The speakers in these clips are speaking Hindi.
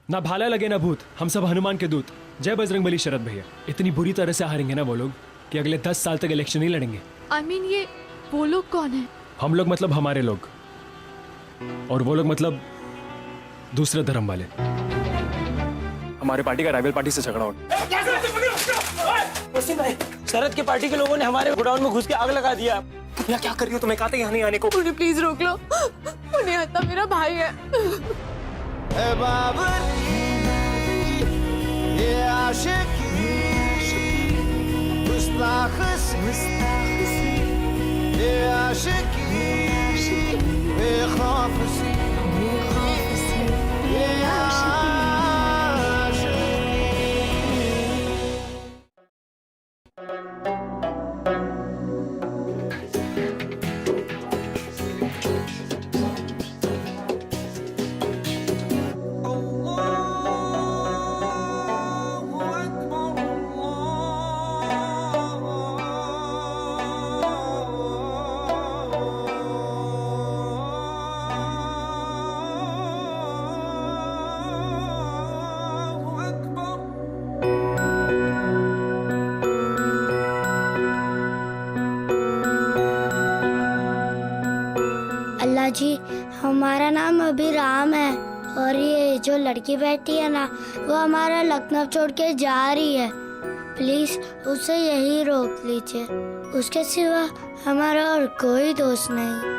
ना भाला लगे ना भूत, हम सब हनुमान के दूत। जय बजरंगबली शरद भैया। इतनी बुरी तरह से हारेंगे ना वो लोग कि अगले 10 साल तक इलेक्शन ही लड़ेंगे। I mean, ये वो लोग कौन है? हम लोग मतलब हमारे लोग, और वो लोग मतलब दूसरे धर्म वाले। हमारे पार्टी का राइवल पार्टी से झगड़ा हो गया। शरद के पार्टी के लोगों ने हमारे गोडाउन में घुस के आग लगा दिया। तुम यहाँ क्या कर रही हो? तुम्हें कहा था यहाँ नहीं आने को। मुझे प्लीज रोक लो। मुझे आता मेरा भाई है। अल्लाह जी, हमारा नाम अभिराम है और ये जो लड़की बैठी है ना, वो हमारा लखनऊ छोड़ के जा रही है। प्लीज उसे यही रोक लीजिए, उसके सिवा हमारा और कोई दोस्त नहीं।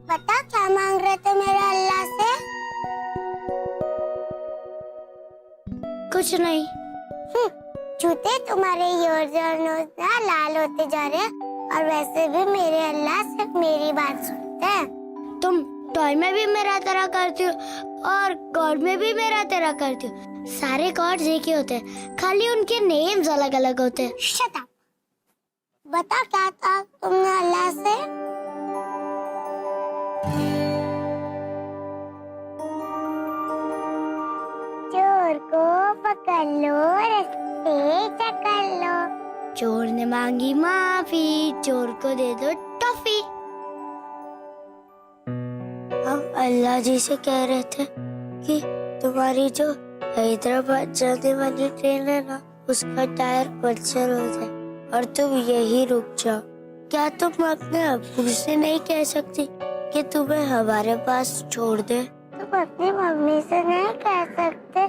बता क्या मांग रहे थे मेरे अल्लाह से? कुछ नहीं। झूठे, तुम्हारे ईयर्स और नोज ना लाल होते जा रहे हैं, और वैसे भी मेरे अल्लाह सिर्फ मेरी बात सुनते हैं। तुम टॉय में भी मेरा तरह करती हो और गॉड में भी मेरा तरह करती हो। सारे गॉड्स एक ही होते हैं, खाली उनके नेम्स अलग अलग होते हैं। Shut up. बता क्या था तुमने अल्लाह से? चोर को पकड़ लो, रस्ते चकड़ लो। चोर ने मांगी माफी, चोर को दे दो टॉफी। हम अल्लाह जी से कह रहे थे कि तुम्हारी जो हैदराबाद जाने वाली ट्रेन है ना, उसका टायर पंचर हो जाए और तुम यही रुक जाओ। क्या तुम अपने अब्बू से नहीं कह सकती कि तुम्हें हमारे पास छोड़ दे? तुम अपनी मम्मी से नहीं कह सकते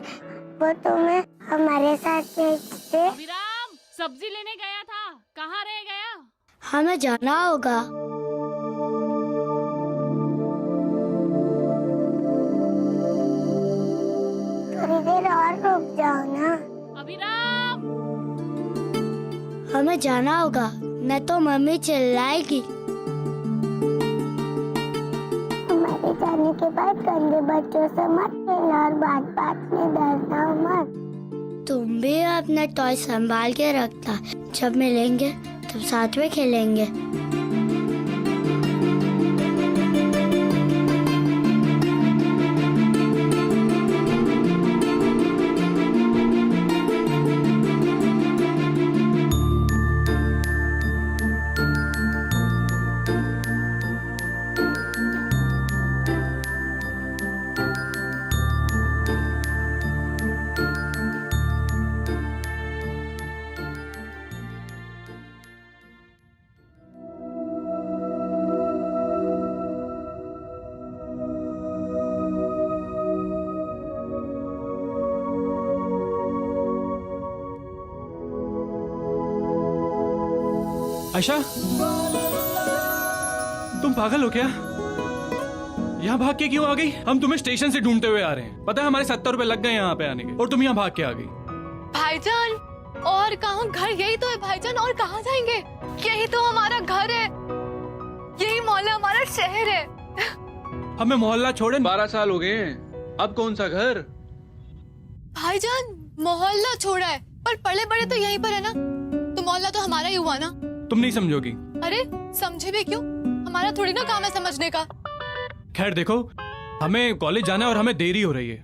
वो तुम्हें हमारे साथ भेज दे? विराम, सब्जी लेने गया था, कहाँ रह गया? हमें जाना होगा। थोड़ी देर और रुक जाओ ना। अभिराम, हमें जाना होगा, नहीं तो मम्मी चिल्लाएगी। हमारे जाने के बाद गंदे बच्चों से मत खेलना और बात बात में डरना मत। तुम भी अपना टॉय संभाल के रखना, जब मिलेंगे तब साथ में खेलेंगे। आयशा, तुम पागल हो क्या? यहाँ भाग के क्यों आ गई? हम तुम्हें स्टेशन से ढूंढते हुए आ रहे हैं। पता है हमारे 70 रुपए लग गए यहाँ पे आने के, और तुम यहाँ भाग के आ गई। भाईजान, और कहाँ? घर यही तो है भाईजान, और कहाँ जाएंगे? यही तो हमारा घर है, यही मोहल्ला हमारा शहर है। हमें मोहल्ला छोड़े 12 साल हो गए हैं, अब कौन सा घर? भाईजान, मोहल्ला छोड़ा है पर पले बड़े तो यहीं पर है ना, तो मोहल्ला तो हमारा ही हुआ ना। तुम नहीं समझोगी। अरे समझे भी क्यों, हमारा थोड़ी ना काम है समझने का। खैर देखो, हमें कॉलेज जाना है और हमें देरी हो रही है।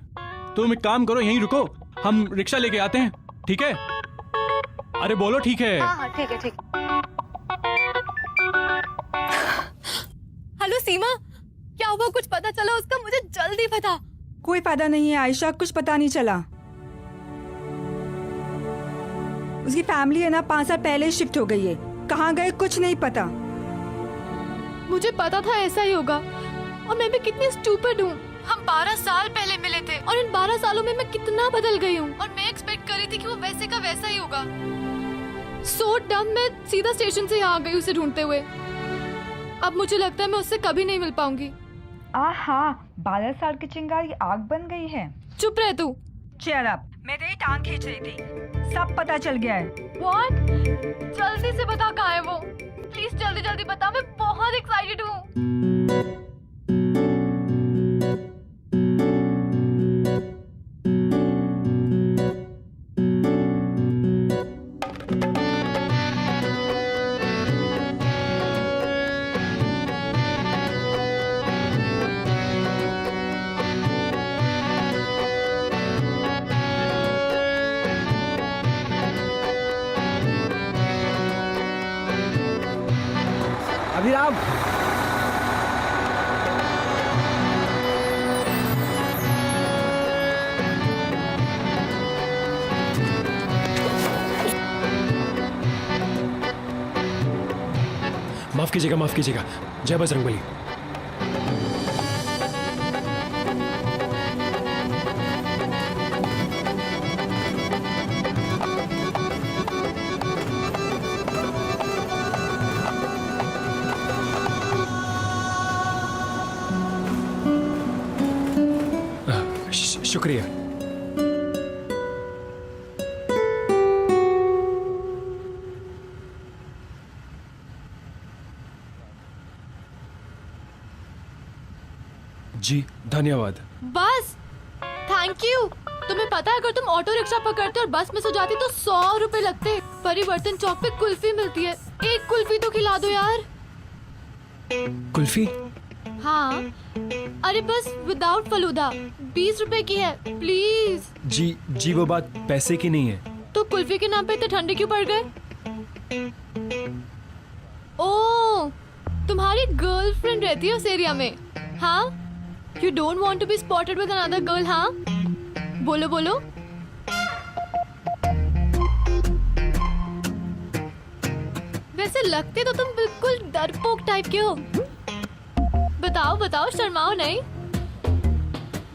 तुम एक काम करो, यहीं रुको, हम रिक्शा लेके आते हैं, ठीक है? अरे बोलो ठीक है। हाँ हाँ ठीक है ठीक। हेलो सीमा, क्या हुआ? कुछ पता चला उसका? मुझे जल्दी बता। कोई फायदा नहीं है आयशा, कुछ पता नहीं चला। उसकी फैमिली है ना 5 साल पहले शिफ्ट हो गई है, कहाँ गए कुछ नहीं पता। मुझे पता था ऐसा ही होगा, और मैं भी कितनी स्टूपिड हूँ। हम 12 साल पहले मिले थे और इन 12 सालों में मैं कितना बदल गई हूँ, और मैं एक्सपेक्ट कर रही थी कि वो वैसे का वैसा ही होगा। सो डम, मैं सीधा स्टेशन से यहाँ आ गई उसे ढूंढते हुए। अब मुझे लगता है मैं उससे कभी नहीं मिल पाऊंगी। हाँ, 12 साल की चिंगारी आग बन गई है। चुप रह तू। चल अब, मैं तेरी टांग खींच रही थी, सब पता चल गया है। What? जल्दी से बता कहाँ है वो। प्लीज जल्दी जल्दी बता, मैं बहुत एक्साइटेड हूँ। अभिराम, माफ कीजिएगा, माफ कीजिएगा। जय बजरंगबली। शुक्रिया। जी धन्यवाद। बस थैंक यू। तुम्हें पता है अगर तुम ऑटो रिक्शा पकड़ते और बस में सो जाती तो 100 रुपए लगते। परिवर्तन चौक पे कुल्फी मिलती है, एक कुल्फी तो खिला दो यार। कुल्फी? हाँ, अरे बस विदाउट फलूदा, 20 रुपए की है, प्लीज। जी वो बात पैसे की नहीं है। तो कुल्फी के नाम पे इतने ठंडे क्यों पड़ गए? ओह, तुम्हारी गर्लफ्रेंड रहती है उस एरिया में? हाँ, you don't want to be spotted with another girl? हाँ, बोलो बोलो। वैसे लगते तो तुम बिल्कुल डरपोक टाइप के हो। बताओ बताओ, शर्माओ नहीं।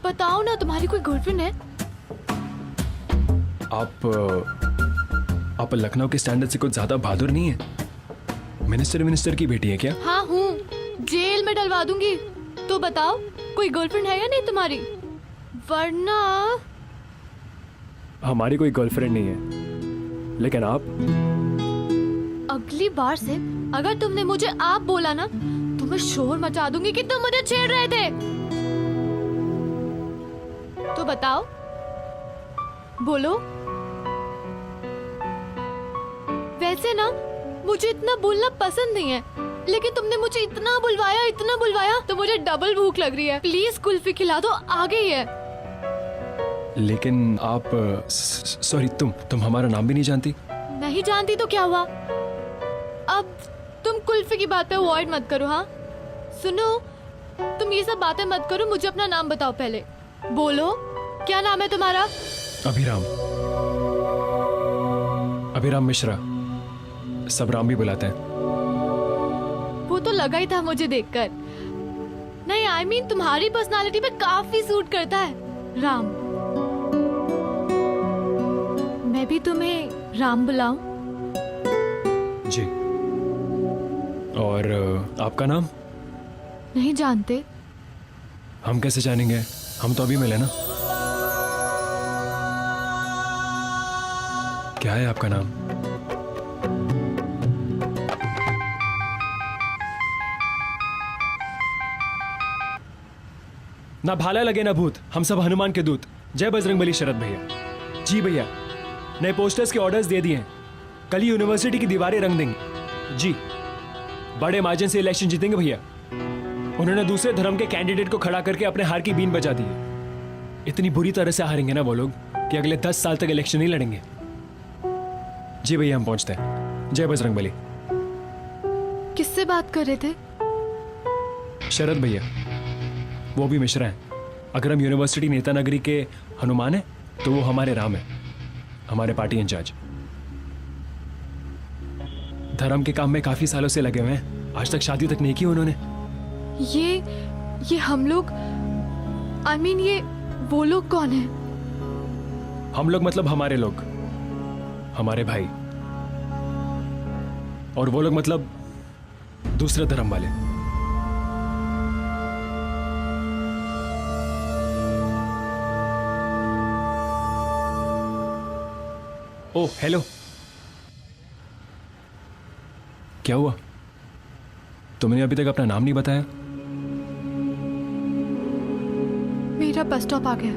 बताओ ना, तुम्हारी कोई गर्लफ्रेंड है? आप लखनऊ के स्टैंडर्ड से कुछ ज्यादा बहादुर नहीं है। मिनिस्टर की बेटी है क्या? हाँ हूँ, जेल में डलवा दूंगी। तो बताओ, कोई गर्लफ्रेंड है या नहीं तुम्हारी? वरना हमारी कोई गर्लफ्रेंड नहीं है, लेकिन आप? अगली बार से अगर तुमने मुझे आप बोला ना तो मैं शोर मचा दूंगी कि तुम मुझे छेड़ रहे थे। तो बताओ, बोलो। वैसे ना मुझे इतना बोलना पसंद नहीं है, लेकिन तुमने मुझे इतना बुलवाया तो मुझे डबल भूख लग रही है। प्लीज कुल्फी खिला दो, आ गई है। लेकिन आप सॉरी, तुम हमारा नाम भी नहीं जानती? नहीं जानती तो क्या हुआ? अब तुम कुल्फी की बात पे अवॉइड मत करो। हाँ सुनो, तुम ये सब बातें मत करो, मुझे अपना नाम बताओ पहले। बोलो, क्या नाम है तुम्हारा? अभिराम मिश्रा, सब राम भी बुलाते हैं। वो तो लगा ही था मुझे देखकर। नहीं, I mean, तुम्हारी पर्सनालिटी पे काफी सूट करता है राम। मैं भी तुम्हें राम बुलाऊं? जी। और आपका नाम? नहीं जानते? हम कैसे जानेंगे, हम तो अभी मिले ना। क्या है आपका नाम? ना भाला लगे ना भूत, हम सब हनुमान के दूत। जय बजरंगबली शरद भैया। जी भैया, नए पोस्टर्स के ऑर्डर्स दे दिए हैं, कल ही यूनिवर्सिटी की दीवारें रंग देंगे। जी, बड़े मार्जिन से इलेक्शन जीतेंगे भैया। उन्होंने दूसरे धर्म के कैंडिडेट को खड़ा करके अपने हार की बीन बजा दी है। इतनी बुरी तरह से हारेंगे ना वो लोग कि अगले 10 साल तक इलेक्शन नहीं लड़ेंगे। जी भैया हम पहुंचते हैं। जय बजरंगबली। किससे बात कर रहे थे? शरद भैया, वो भी मिश्रा हैं। अगर हम यूनिवर्सिटी नेता नगरी के हनुमान हैं तो वो हमारे राम हैं, हमारे पार्टी इंचार्ज। धर्म के काम में काफी सालों से लगे हुए हैं, आज तक शादी तक नहीं की उन्होंने। ये हम लोग ये वो लोग कौन है? हम लोग मतलब हमारे लोग, हमारे भाई। और वो लोग मतलब दूसरे धर्म वाले। ओह हेलो, क्या हुआ? तुमने अभी तक अपना नाम नहीं बताया। मेरा बस स्टॉप आ गया।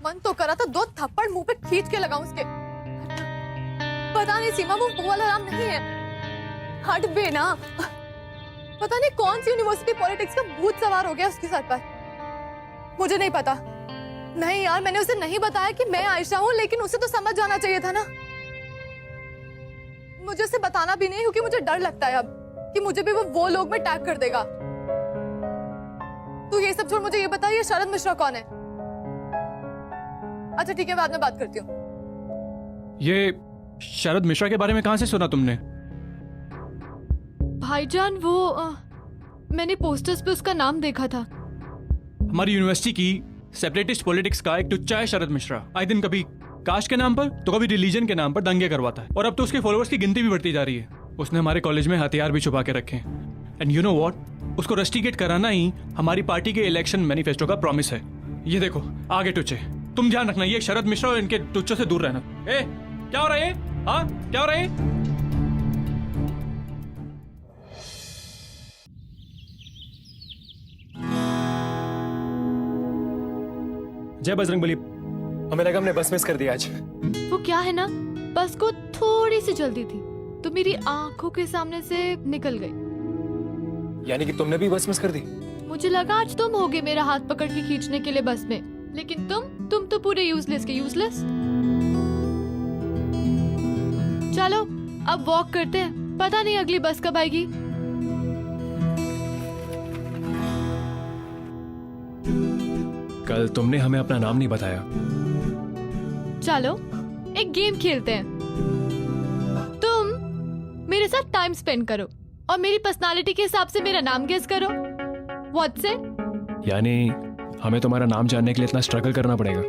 मन तो करा था 2 थप्पड़ मुंह पे खींच के लगाऊं उसके। पता नहीं सीमा वो वाला राम नहीं है। हट बे ना। पता नहीं कौन सी यूनिवर्सिटी पॉलिटिक्स का भूत सवार हो गया उसके सर पर। मुझे नहीं पता। नहीं यार, मैंने उसे नहीं बताया कि मैं आयशा हूं, लेकिन उसे तो समझ जाना चाहिए था ना। मुझे उसे बताना भी नहीं, क्योंकि मुझे डर लगता है अब कि मुझे भी वो लोग में टैग कर देगा। तू ये सब छोड़, मुझे ये बता ये शरद मिश्रा कौन है? अच्छा ठीक है, बाद में बात करती हूँ। ये शरद मिश्रा के बारे में कहां से सुना तुमने? भाईजान मैंने पोस्टर्स पे उसका नाम देखा था। हमारी यूनिवर्सिटी की सेपरेटिस्ट पॉलिटिक्स का एक टुच्चा है शरद मिश्रा। आए दिन कभी कास्ट के नाम पर तो कभी रिलीजन के नाम पर दंगे करवाता है, और अब तो उसके फॉलोअर्स की गिनती भी बढ़ती जा रही है। उसने हमारे कॉलेज में हथियार भी छुपा के रखे हैं। एंड यू नो व्हाट, उसको रस्टिकेट कराना ही हमारी पार्टी के इलेक्शन मैनिफेस्टो का प्रॉमिस है। ये देखो आगे टुच्चे, तुम ध्यान रखना, ये शरद मिश्रा और इनके टुच्चों से दूर रहना। ए क्या हो रहा है? हाँ क्या हो रहा है? जय बजरंगबली। हमें लगा हमने बस मिस कर दिया आज। वो क्या है ना, बस को थोड़ी सी जल्दी थी तो मेरी आंखों के सामने से निकल गई। यानी कि तुमने भी बस मिस कर दी? मुझे लगा आज तुम होगे मेरा हाथ पकड़ के खींचने के लिए बस में, लेकिन तुम तो पूरे यूजलेस के यूजलेस। चलो अब वॉक करते हैं, पता नहीं अगली बस कब आएगी। कल तुमने हमें अपना नाम नहीं बताया। चलो एक गेम खेलते हैं। तुम मेरे साथ टाइम स्पेंड करो और मेरी पर्सनालिटी के हिसाब से मेरा नाम गेस करो। व्हाट से? यानी हमें तुम्हारा नाम जानने के लिए इतना स्ट्रगल करना पड़ेगा?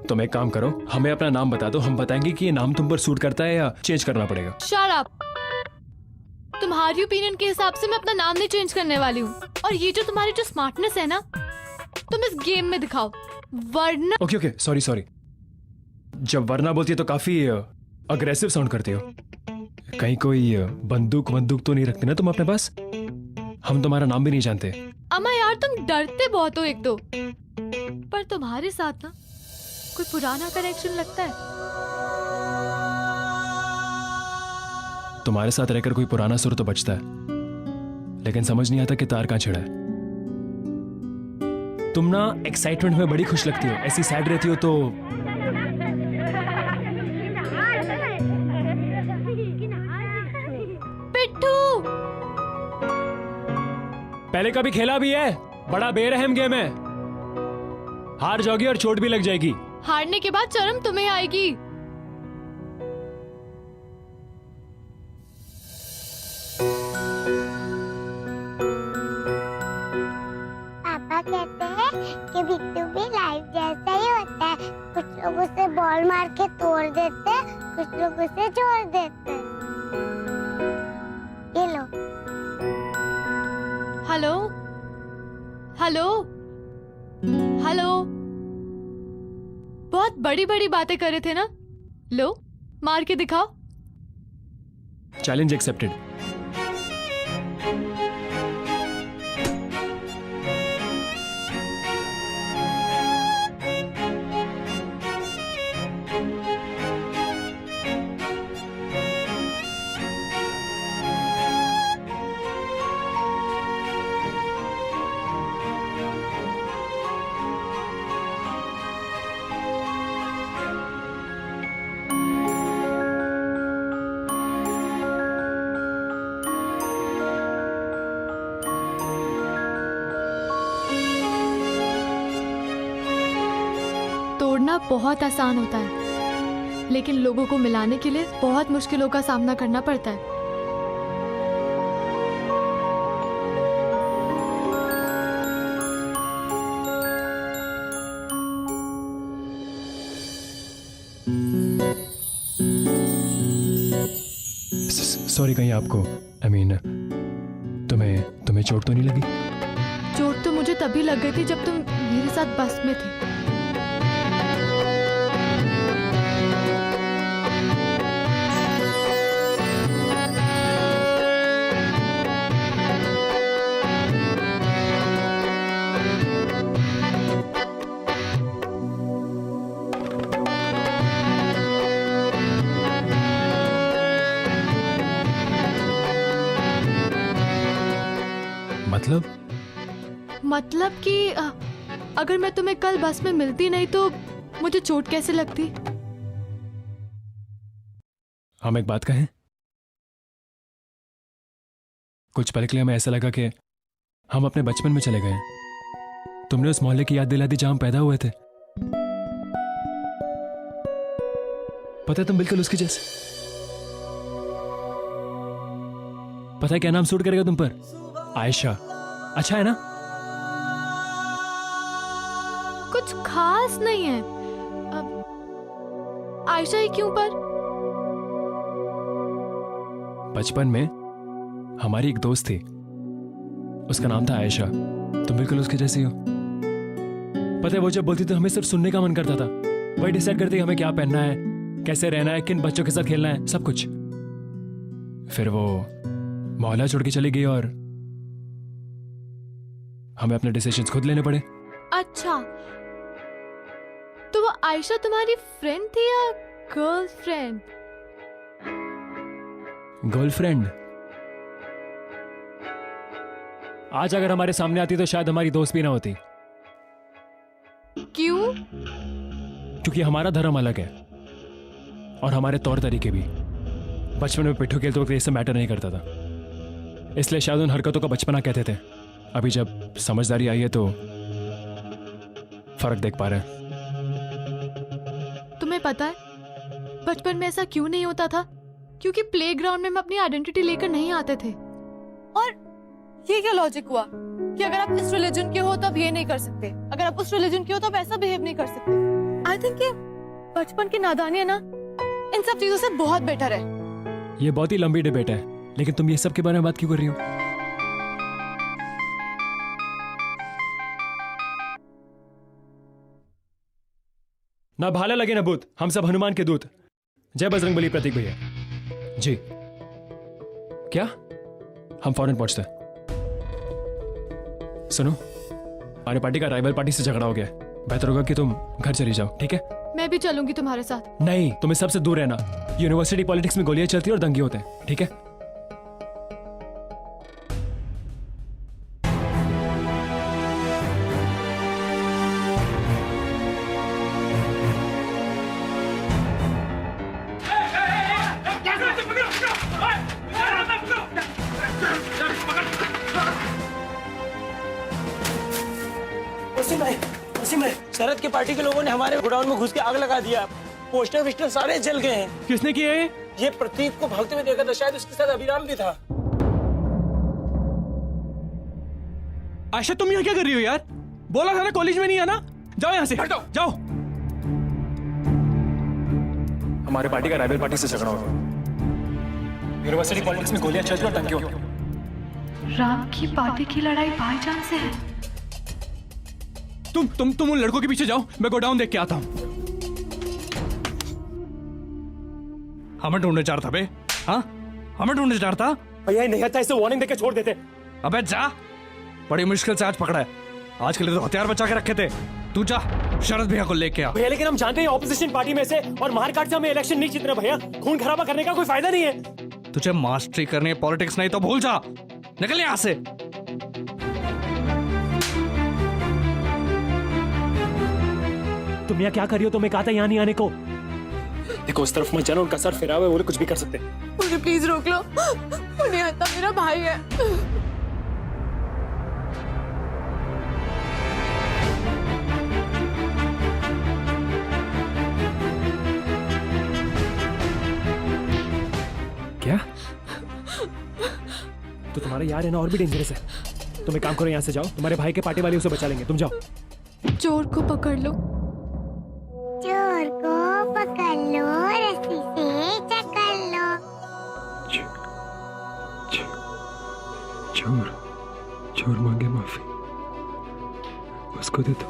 तुम एक काम करो, हमें अपना नाम बता दो, हम बताएंगे कि ये नाम तुम पर सूट करता है या चेंज करना पड़ेगा। Shut up. तुम्हारी ओपिनियन के हिसाब से मैं अपना नाम नहीं चेंज करने वाली हूँ। और ये जो तुम्हारी जो स्मार्टनेस है ना, तुम इस गेम में दिखाओ, वरना। Okay sorry. जब वरना बोलती है तो काफी अग्रेसिव साउंड करती हो। कहीं कोई बंदूक तो नहीं रखती ना तुम अपने पास? हम तुम्हारा नाम भी नहीं जानते। अम्मा यार, तुम डरते बहुत हो एक तो, पर तुम्हारे साथ ना कोई पुराना कनेक्शन लगता है। तुम्हारे साथ रहकर कोई पुराना सुर तो बचता है, लेकिन समझ नहीं आता कि तार कहां छिड़ा है। तुम ना एक्साइटमेंट में बड़ी खुश लगती हो, ऐसी सैड रहती हो तो। पिट्ठू पहले कभी खेला भी है? बड़ा बेरहम गेम है, हार जाओगी और चोट भी लग जाएगी। हारने के बाद शर्म तुम्हें आएगी। पापा कहते हैं कि बिट्टू भी लाइफ जैसा ही होता है, कुछ लोग उसे बॉल मार के तोड़ देते हैं, कुछ लोग उसे छोड़ देते हैं। ये लो। Hello hello hello. बहुत बड़ी बड़ी बातें कर रहे थे ना, लो मार के दिखाओ। Challenge accepted. जोड़ना बहुत आसान होता है, लेकिन लोगों को मिलाने के लिए बहुत मुश्किलों का सामना करना पड़ता है। सॉरी, कहीं आपको तुम्हें चोट तो नहीं लगी? चोट तो मुझे तभी लग गई थी जब तुम मेरे साथ बस में थे। मतलब कि अगर मैं तुम्हें कल बस में मिलती नहीं तो मुझे चोट कैसे लगती? हम एक बात कहें? कुछ पल के लिए हमें ऐसा लगा कि हम अपने बचपन में चले गए। तुमने उस मोहल्ले की याद दिला दी जहां हम पैदा हुए थे। पता है, तुम बिल्कुल उसकी जैसे। पता है क्या नाम सूट करेगा तुम पर? आयशा। अच्छा है ना? कुछ खास नहीं है। अब आयशा ही क्यों पर? बचपन में हमारी एक दोस्त थी, उसका नाम था आयशा। तुम बिल्कुल उसके जैसी हो। पता है, वो जब बोलती तो हमें सिर्फ सुनने का मन करता था। वही डिसाइड करती हमें क्या पहनना है, कैसे रहना है, किन बच्चों के साथ खेलना है, सब कुछ। फिर वो मोहल्ला छोड़ के चली गई और हमें अपने डिसीजंस खुद लेने पड़े। अच्छा, तो वो आयशा तुम्हारी फ्रेंड थी या गर्लफ्रेंड? गर्लफ्रेंड। आज अगर हमारे सामने आती तो शायद हमारी दोस्त भी ना होती। क्यों? क्योंकि हमारा धर्म अलग है और हमारे तौर तरीके भी। बचपन में पिट्ठू खेलते वक्त ये सब मैटर नहीं करता था, इसलिए शायद उन हरकतों का बचपना कहते थे। अभी जब समझदारी आई है तो फर्क देख पा रहे हैं। तुम्हें पता है बचपन में ऐसा क्यों नहीं होता था? क्योंकि प्लेग्राउंड में हम अपनी आइडेंटिटी लेकर नहीं आते थे। और ये क्या लॉजिक हुआ कि अगर आप इस रिलीजन के हो तब ये नहीं कर सकते, अगर आप उस रिलीजन के हो तब ऐसा बिहेव नहीं कर सकते? आई थिंक ये बचपन की नादानी है ना, इन सब चीजों से बहुत बेटर है। ये बहुत ही लंबी डिबेट है, लेकिन तुम ये सब के बारे में बात क्यों कर रही हो? ना भाला लगे ना भूत, हम सब हनुमान के दूत। जय बजरंगबली प्रतीक भैया। जी क्या? हम फौरन पहुंचते हैं। सुनो, हमारे पार्टी का राइवल पार्टी से झगड़ा हो गया। बेहतर होगा कि तुम घर चली जाओ, ठीक है? मैं भी चलूंगी तुम्हारे साथ। नहीं, तुम्हें सबसे दूर रहना। यूनिवर्सिटी पॉलिटिक्स में गोलियां चलती हैं और दंगे होते हैं, ठीक है? शरद की पार्टी के लोगों ने हमारे गोडाउन में घुस के आग लगा दिया। पोस्टर विस्टर सारे जल गए हैं। किसने किया है? ये प्रतीक को भागते हुए देखा था, शायद उसके साथ अभिराम भी था। आयशा, तुम यहाँ क्या कर रही हो यार? बोला था ना कॉलेज में नहीं आना। जाओ यहाँ से, हटो, जाओ। हमारे पार्टी का राइवल पार्टी से झगड़ा हो गया। यूनिवर्सिटी पॉलिटिक्स में गोलियां चलती और दंगे होते हैं। राम की पार्टी की लड़ाई भाईजान से है। तुम उन लड़कों के पीछे जाओ, मैं गोडाउन देख के आता हूँ। हमें ढूंढने चाहता बे? हाँ, हमें ढूंढने चाहता? भैया नहीं आता, इसे वार्निंग देके छोड़ देते। अबे जा, बड़ी मुश्किल से आज पकड़ा है। आज के लिए तो हथियार बचा के रखे थे। तू जा, शरद भैया को लेके आ। भैया लेकिन हम जानते हैं ऑपोजिशन पार्टी में से और मारकाट से हमें इलेक्शन नहीं जीतना। भैया खून खराबा करने का कोई फायदा नहीं है। तुझे मास्टरी करनी है पॉलिटिक्स नहीं तो भूल जा। निकल यहाँ से। तुम यहाँ क्या कर रही हो? तुम्हें कहा था यहाँ नहीं आने को। देखो उस तरफ मत जाना, उनका सर फिरा हुआ है, वो लोग कुछ भी कर सकते हैं। मुझे प्लीज रोक लो, उन्हें आता मेरा भाई है। तुम्हारा यार है ना और भी डेंजरस है। तुम एक काम करो, यहाँ से जाओ, तुम्हारे भाई के पार्टी वाले उसे बचा लेंगे, तुम जाओ। चोर को पकड़ लो। चोर को पकड़ लो, रस्सी से जकड़ लो। चोर चोर मांगे माफी, उसको दे दो।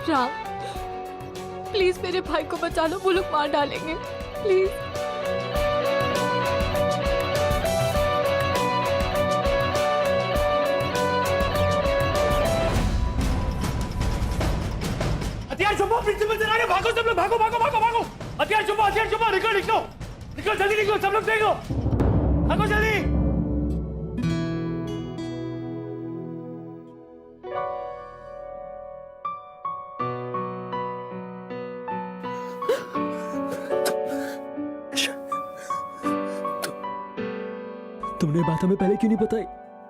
राम, प्लीज मेरे भाई को बचा लो, वो लोग मार डालेंगे, प्लीज। हथियार छुपो, प्रिंसिपल से आगे भागो सब लोग, भागो भागो भागो भागो। हथियार छुपो, निकलो निकलो निकलो, जल्दी निकलो, सब लोग देख लो, भागो जल्दी। तुमने बात हमें पहले क्यों नहीं बताई?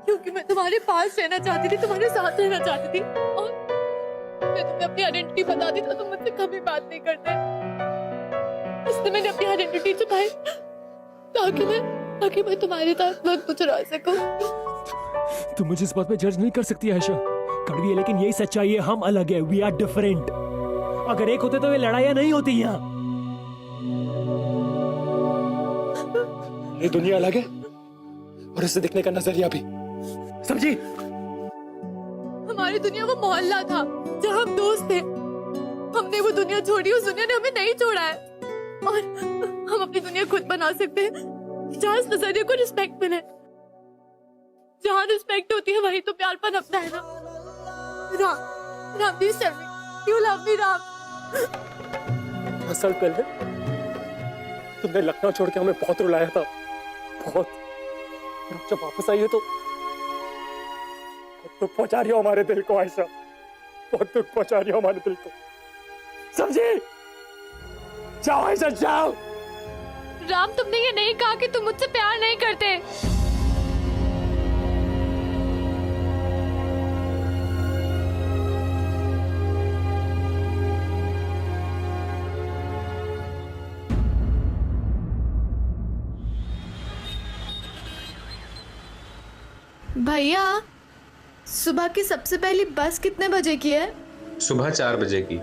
क्योंकि मैं तुम्हारे पास रहना चाहती थी, तुम्हारे साथ रहना चाहती थी, और मैं तुम्हें अपनी आइडेंटिटी बताती तो तुम मुझसे कभी बात नहीं करते। इसलिए मैंने अपनी आइडेंटिटी छुपाई ताकि मैं तुम्हारे साथ वक्त गुजरा सकूं। तुम मुझे इस बात पे जज नहीं कर सकती आयशा, कड़वी है लेकिन यही सच्चाई है, हम अलग है, वी आर डिफरेंट। अगर एक होते तो ये लड़ाइयां नहीं होती यहाँ। ये दुनिया अलग है और इसे देखने का नजरिया भी, समझी? हमारी दुनिया वो मोहल्ला था जहाँ हम दोस्त थे। हमने वो दुनिया छोड़ी, उस दुनिया ने हमें नहीं छोड़ा है, और हम अपनी दुनिया खुद बना सकते हैं जहाँ इस नजरिए को रिस्पेक्ट मिले। जहाँ रिस्पेक्ट होती है वही तो प्यार पनपता है ना। Ram, Ram please tell me you love me. Ram, 10 साल पहले तुमने लखनऊ छोड़ के हमें बहुत रुलाया था, बहुत। जब वापस आई हो तो बहुत दुख पहुंचा रही हो हमारे दिल को आयशा, बहुत दुख पहुंचा रही हो हमारे दिल को, समझी? जाओ आयशा जाओ। राम, तुमने ये नहीं कहा कि तुम मुझसे प्यार नहीं करते। भैया, सुबह की सबसे पहली बस कितने बजे की है? सुबह 4 बजे की।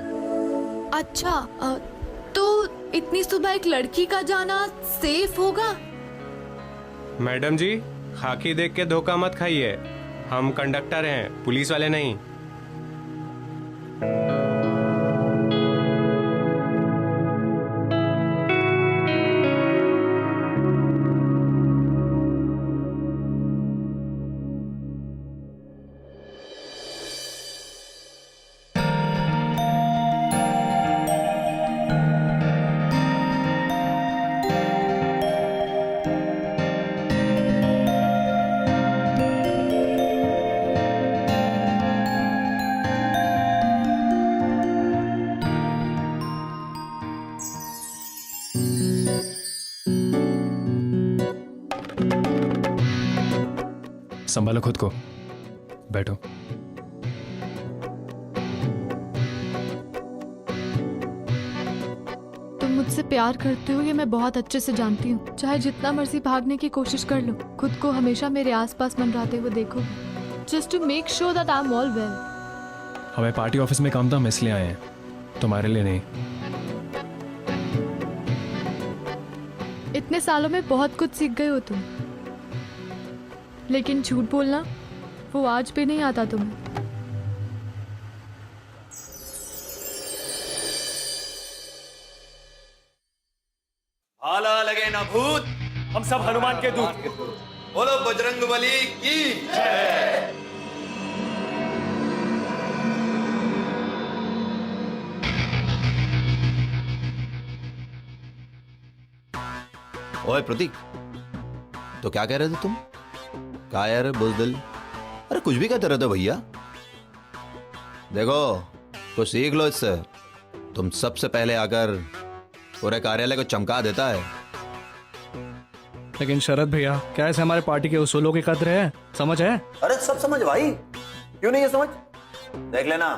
अच्छा, तो इतनी सुबह एक लड़की का जाना सेफ होगा? मैडम जी, खाकी देख के धोखा मत खाइए, हम कंडक्टर हैं, पुलिस वाले नहीं। संभालो खुद को, बैठो। तुम मुझसे प्यार करते हो ये मैं बहुत अच्छे से जानती हूँ। चाहे जितना मर्जी भागने की कोशिश कर लो, खुद को हमेशा मेरे आसपास मंडराते हुए देखो, just to make sure that I am all well. हमें पार्टी ऑफिस में काम था, हम इसलिए आए हैं, तुम्हारे लिए नहीं। इतने सालों में बहुत कुछ सीख गए हो तुम, लेकिन झूठ बोलना वो आज भी नहीं आता तुम्हें। भाला लगे ना भूत, हम सब हनुमान के दूत। बोलो बजरंग बली की जय। ओए प्रतीक, तो क्या कह रहे थे तुम? कायर बुज़दिल, अरे कुछ भी कहते रहते हो भैया। देखो कुछ सीख लो इससे। तुम सबसे पहले आकर पूरे कार्यालय को चमका देता है। लेकिन शरद भैया, क्या ऐसे हमारे पार्टी के उसूलों की कद्र है? समझ है? अरे सब समझ भाई, क्यों नहीं है समझ? देख लेना,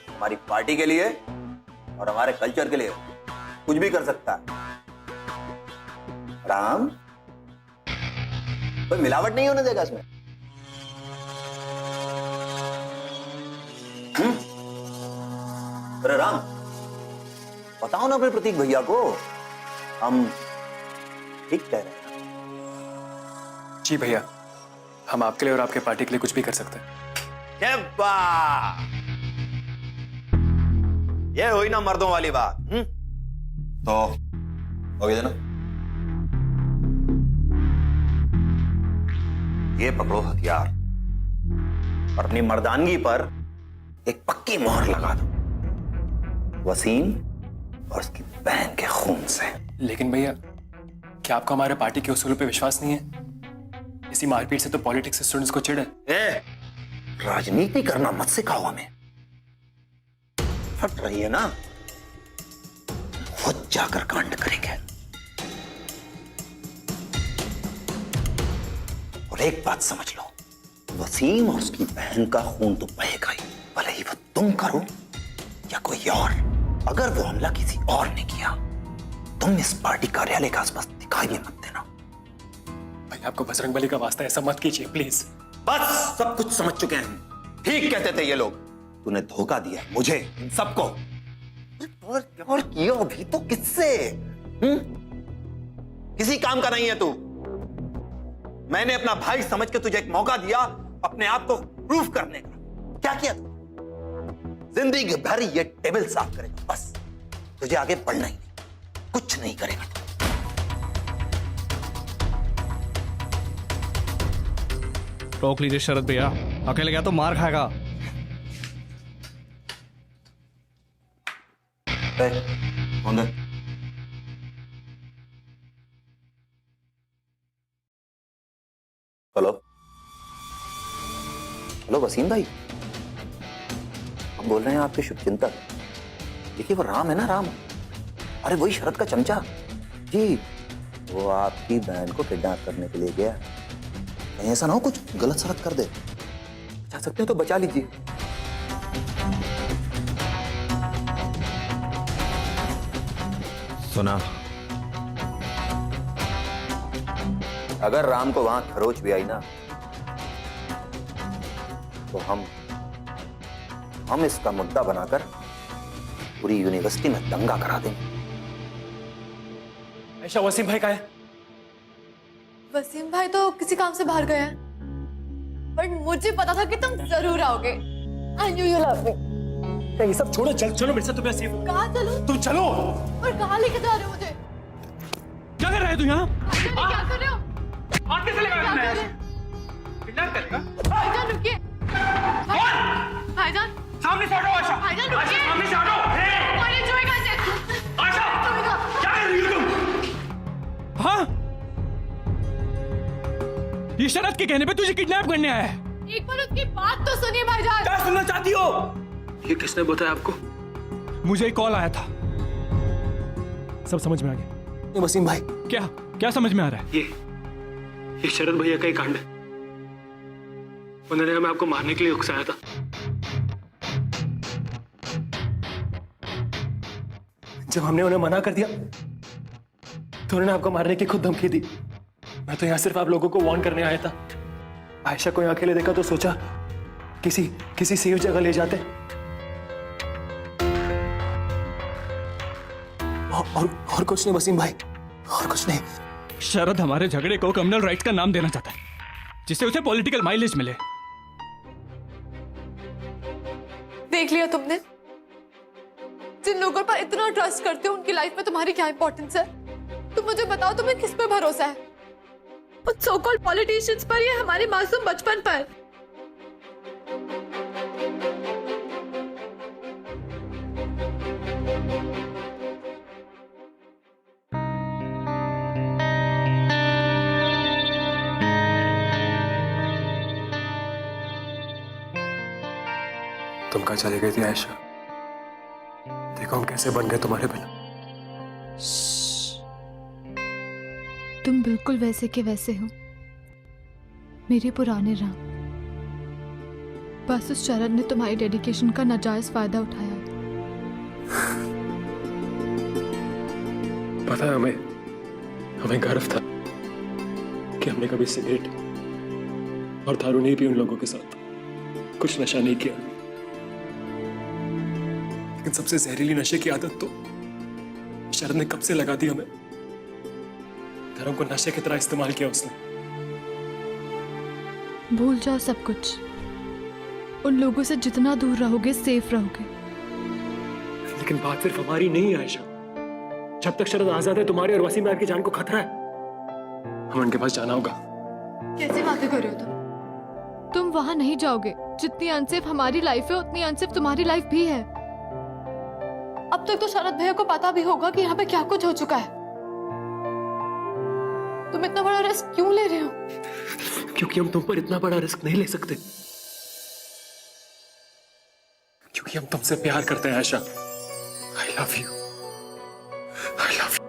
हमारी पार्टी के लिए और हमारे कल्चर के लिए कुछ भी कर सकता है। राम, कोई मिलावट नहीं होने देगा इसमें। अरे राम, बताओ ना अपने प्रतीक भैया को हम ठीक कह रहे हैं। जी भैया, हम आपके लिए और आपके पार्टी के लिए कुछ भी कर सकते हैं। ये हुई ना मर्दों वाली बात। तो हो गया ना, ये पकड़ो हथियार और अपनी मर्दानगी पर एक पक्की मोहर लगा दो, वसीम और उसकी बहन के खून से। लेकिन भैया, क्या आपको हमारे पार्टी के उसूलों पे विश्वास नहीं है? इसी मारपीट से तो पॉलिटिक्स स्टूडेंट्स को चिढ़ है। राजनीति करना मत सिखाओ हमें। हट रही है ना, खुद जाकर कांड करेंगे। और एक बात समझ लो, वसीम और उसकी बहन का खून तो बहेगा ही, भले ही वो तुम करो या कोई और। अगर वो हमला किसी और ने किया, तुम इस पार्टी कार्यालय के आसपास दिखाई भी मत देना। भाई, आपको बजरंगबली का वास्ता, ऐसा मत कीजिए प्लीज। बस, सब कुछ समझ चुके हैं। ठीक कहते थे ये लोग, तूने धोखा दिया मुझे, इन सबको। और किया भी तो किससे? किसी काम का नहीं है तू। मैंने अपना भाई समझ के तुझे एक मौका दिया अपने आप को प्रूफ करने का। क्या किया तू? जिंदगी भर ये टेबल साफ करेगा, बस तुझे आगे बढ़ना ही नहीं, कुछ नहीं करेगा। रोक लीजिए शरद भैया, अकेले गया तो मार खाएगा। कौन है? हेलो हेलो वसीम भाई, हम बोल रहे हैं आपके शुभचिंतक। देखिए वो राम है ना, राम, अरे वही शरद का चमचा जी। वो आपकी बहन को किडनैप करने के लिए गया। कहीं ऐसा ना हो कुछ गलत सलत कर दे। बचा सकते हो तो बचा लीजिए। सुना, अगर राम को वहां खरोच भी आई ना, तो हम इसका मुद्दा बनाकर पूरी यूनिवर्सिटी में दंगा करा देंगे। ऐसा वसीम भाई का है? वसीम भाई तो किसी काम से बाहर गए हैं, बट मुझे पता था कि तुम जरूर आओगे। I knew you love me. ये सब छोड़ो, चलो मेरे साथ। तुम्हें सेफ। कहाँ चलो? तुम चलो। और कहाँ लेके जा रहे हो मुझे? क्या कर रहे हो तू यहाँ? क्या कर रहे हो? हाथ कैसे लगा क्या तुमने? कर रहे हो? किडनैप करेगा? भाईजान रुकिए। भाईजान सामने से हटो आशा। भाईजान आशा, रुकिए। सामने से हटो। हे! मारे छुएगा इसे। आशा, छुएगा। क्या कर रही हो तुम? हाँ, ये शरद के कहने पे तुझे किडनैप करने आया है। एक बार उसकी बात तो सुनिए भाईजान। क्या सुनना चाहती हो? ये किसने बताया आपको? मुझे एक कॉल आया था। सब समझ में आ गया। वसीम भाई, क्या क्या समझ में आ रहा है? ये शरद भैया का ही कांड है। उन्होंने हमें आपको मारने के लिए उकसाया था। जब हमने उन्हें मना कर दिया तो उन्होंने आपको मारने की खुद धमकी दी। मैं तो यहाँ सिर्फ आप लोगों को वार्न करने आया था। आयशा को यहाँ अकेले देखा तो सोचा किसी सेफ जगह ले जाते। और कुछ नहीं वसीम भाई, और कुछ नहीं। शरद हमारे झगड़े को कम्युनल राइट्स का नाम देना चाहता है, जिससे उसे पॉलिटिकल माइलेज मिले। देख लिया तुमने, जिन लोगों पर इतना ट्रस्ट करते हो उनकी लाइफ में तुम्हारी क्या इंपॉर्टेंस है? तुम मुझे बताओ, तुम्हें किस पे भरोसा है? उन सो कॉल्ड पॉलिटिशियंस पर या हमारे मासूम बचपन पर? तुम कहाँ चली गई थी आयशा? देखो हम कैसे बन गए तुम्हारे बिना। तुम बिल्कुल वैसे के वैसे हो, मेरे पुराने राम। बस उस शरद ने तुम्हारी डेडिकेशन का नाजायज फायदा उठाया। पता है हमें गर्व था कि हमने कभी सिगरेट और दारू नहीं पी उन लोगों के साथ, कुछ नशा नहीं किया। लेकिन सबसे जहरीली नशे की आदत तो शरद ने कब से लगा दी हमें। धर्म को नशे की तरह इस्तेमाल किया उसने। भूल जाओ सब कुछ। उन लोगों से जितना दूर रहोगे सेफ रहोगे। लेकिन बात सिर्फ हमारी नहीं है आयशा। जब तक शरद आजाद है, तुम्हारी और वसीम यार की जान को खतरा है। हमें उनके पास जाना होगा। कैसे बातें कर रहे हो तुम वहां नहीं जाओगे। जितनी अनसेफ हमारी लाइफ है उतनी अनसेफ तुम्हारी लाइफ भी है। अब तक तो शरद भैया को पता भी होगा कि यहाँ पे क्या कुछ हो चुका है। तुम इतना बड़ा रिस्क क्यों ले रहे हो? क्योंकि हम तुम पर इतना बड़ा रिस्क नहीं ले सकते। क्योंकि हम तुमसे प्यार करते हैं Ayesha. I love you. I love you.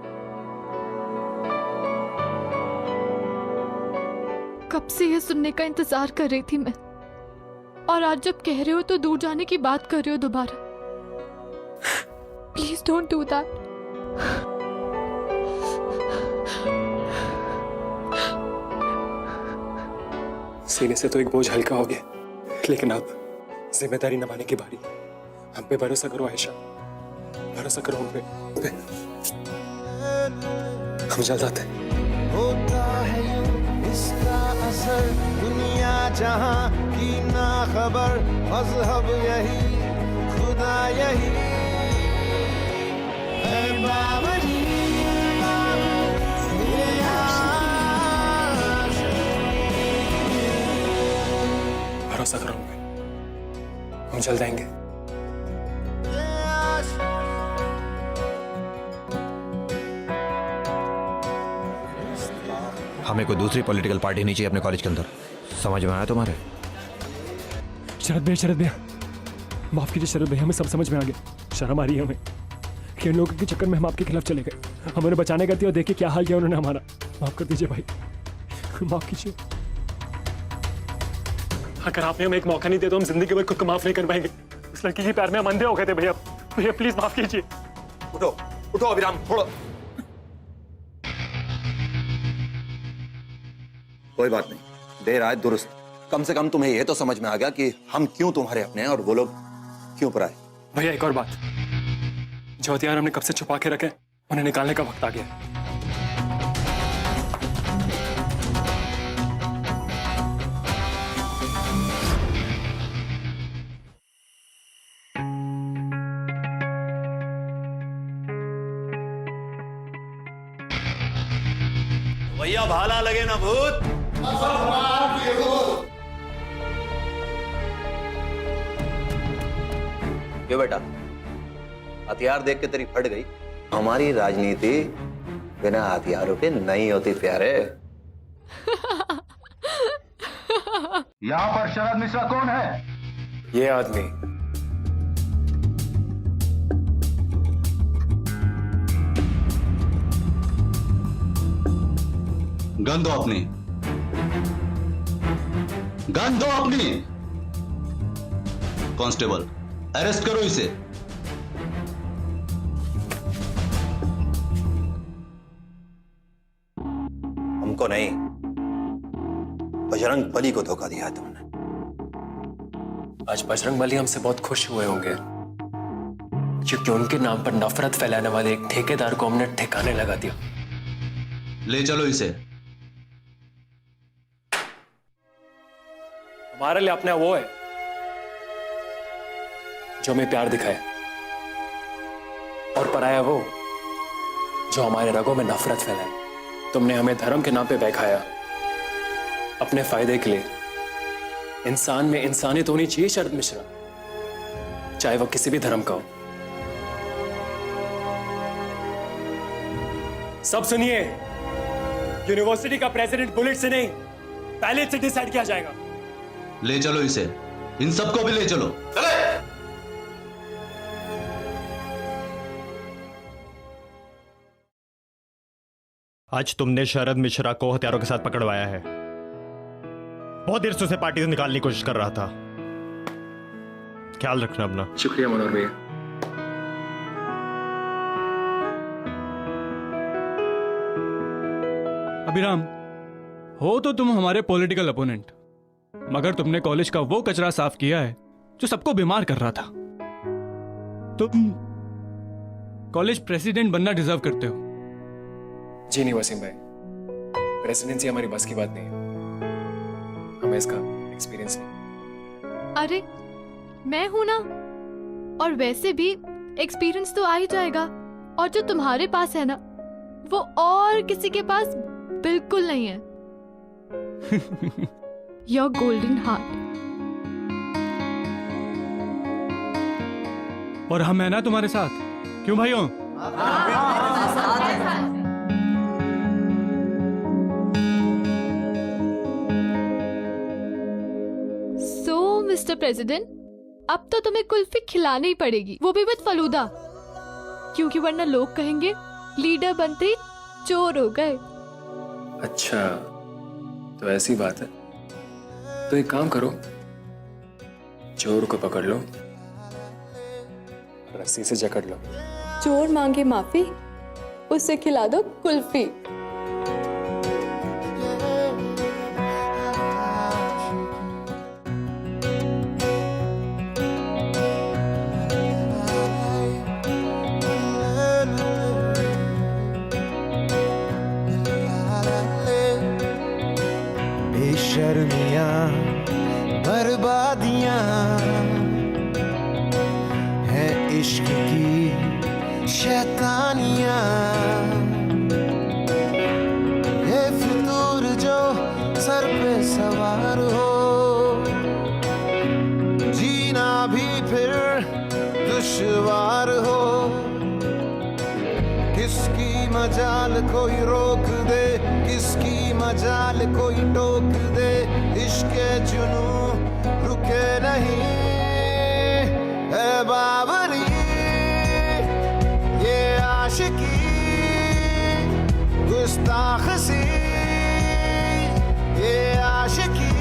कब से ये सुनने का इंतजार कर रही थी मैं, और आज जब कह रहे हो तो दूर जाने की बात कर रहे हो दोबारा। Please don't do that. सीने से तो एक बोझ हल्का हो गया, लेकिन अब जिम्मेदारी निभाने की बारी। हम पे भरोसा करो आयशा, भरोसा करो हम पे। हम जल्द आते हैं। होता है यूं इसका असर, दुनिया जहां की ना खबर, मजहब यही खुदा यही है बावरी, ये भरोसा करो हम पे। हम जल्द आएंगे। हमें कोई दूसरी पॉलिटिकल पार्टी नहीं चाहिए अपने कॉलेज के अंदर। समझ में आया तुम्हारे? शरद भैया माफ कीजिए शरद भैया, हमें सब समझ में आ गया। शर्म आ रही है हमें कि इन लोगों के चक्कर में हम आपके खिलाफ चले गए। हम उन्हें बचाने गए थे और देखिए क्या हाल किया उन्होंने हमारा। माफ कर दीजिए भाई, माफ कीजिए। अगर आपने हमें एक मौका नहीं दिया तो हम जिंदगी भर खुद को माफ नहीं कर पाएंगे। उस लड़की के प्यार में हम अंधे हो गए थे। भैया भैया प्लीज माफ कीजिए। उठो उठो अभिराम, थोड़ा। कोई बात नहीं, देर आए दुरुस्त। कम से कम तुम्हें यह तो समझ में आ गया कि हम क्यों तुम्हारे अपने हैं और वो लोग क्यों पराए। भैया एक और बात, जो हथियार हमने कब से छुपा के रखे उन्हें निकालने का वक्त आ गया। भैया भाला लगे ना भूत। क्यों बेटा, हथियार देख के तेरी फट गई? हमारी राजनीति बिना हथियारों के नहीं होती प्यारे। यहाँ पर शरद मिश्रा कौन है? ये आदमी। गन दो अपनी, गन दो अपनी। कांस्टेबल अरेस्ट करो इसे। हमको नहीं, बजरंग बली को धोखा दिया है तुमने। आज बजरंग बली हमसे बहुत खुश हुए होंगे, क्योंकि उनके नाम पर नफरत फैलाने वाले एक ठेकेदार को हमने ठिकाने लगा दिया। ले चलो इसे। हमारे लिए अपना वो है जो हमें प्यार दिखाए, और पराया वो जो हमारे रगों में नफरत फैलाए। तुमने हमें धर्म के नाम पे बहकाया अपने फायदे के लिए। इंसान में इंसानियत होनी चाहिए शरद मिश्रा, चाहे वो किसी भी धर्म का हो। सब सुनिए, यूनिवर्सिटी का प्रेसिडेंट बुलेट से नहीं, बैलेट से डिसाइड किया जाएगा। ले चलो इसे, इन सबको भी ले चलो। चले। आज तुमने शरद मिश्रा को हथियारों के साथ पकड़वाया है। बहुत देर से उसे पार्टी से निकालने की कोशिश कर रहा था। ख्याल रखना अपना। शुक्रिया मनोहर भैया। अभिराम, हो तो तुम हमारे पॉलिटिकल अपोनेंट, मगर तुमने कॉलेज का वो कचरा साफ किया है जो सबको बीमार कर रहा था। तुम कॉलेज प्रेसिडेंट बनना डिजर्व करते हो। जी नहीं वसीम भाई, प्रेसिडेंसी हमारी बस की बात नहीं है, हमें इसका एक्सपीरियंस नहीं। अरे मैं हूं ना, और वैसे भी एक्सपीरियंस तो आ ही जाएगा। और जो तुम्हारे पास है ना, वो और किसी के पास बिल्कुल नहीं है। Your golden heart. और हम है ना तुम्हारे साथ, क्यों भाइयों? सो मिस्टर प्रेसिडेंट, अब तो तुम्हें कुल्फी खिलानी ही पड़ेगी, वो भी विद फलूदा, क्योंकि वरना लोग कहेंगे लीडर बनते ही चोर हो गए। अच्छा, तो ऐसी बात है, तो एक काम करो, चोर को पकड़ लो, रस्सी से जकड़ लो। चोर मांगे माफी, उससे खिला दो कुल्फी। बेशर्मियां, बर्बादियां हैं इश्क की शैतानियां। ये फितूर जो सर पे सवार हो, जीना भी फिर दुश्वार हो। किसकी मजाल कोई रोक दे, किसकी मजाल कोई टोक दे, इश्क जुनू रुके नहीं है बाबरी। ये आशिकी गुस्ताख सी, ये आशिकी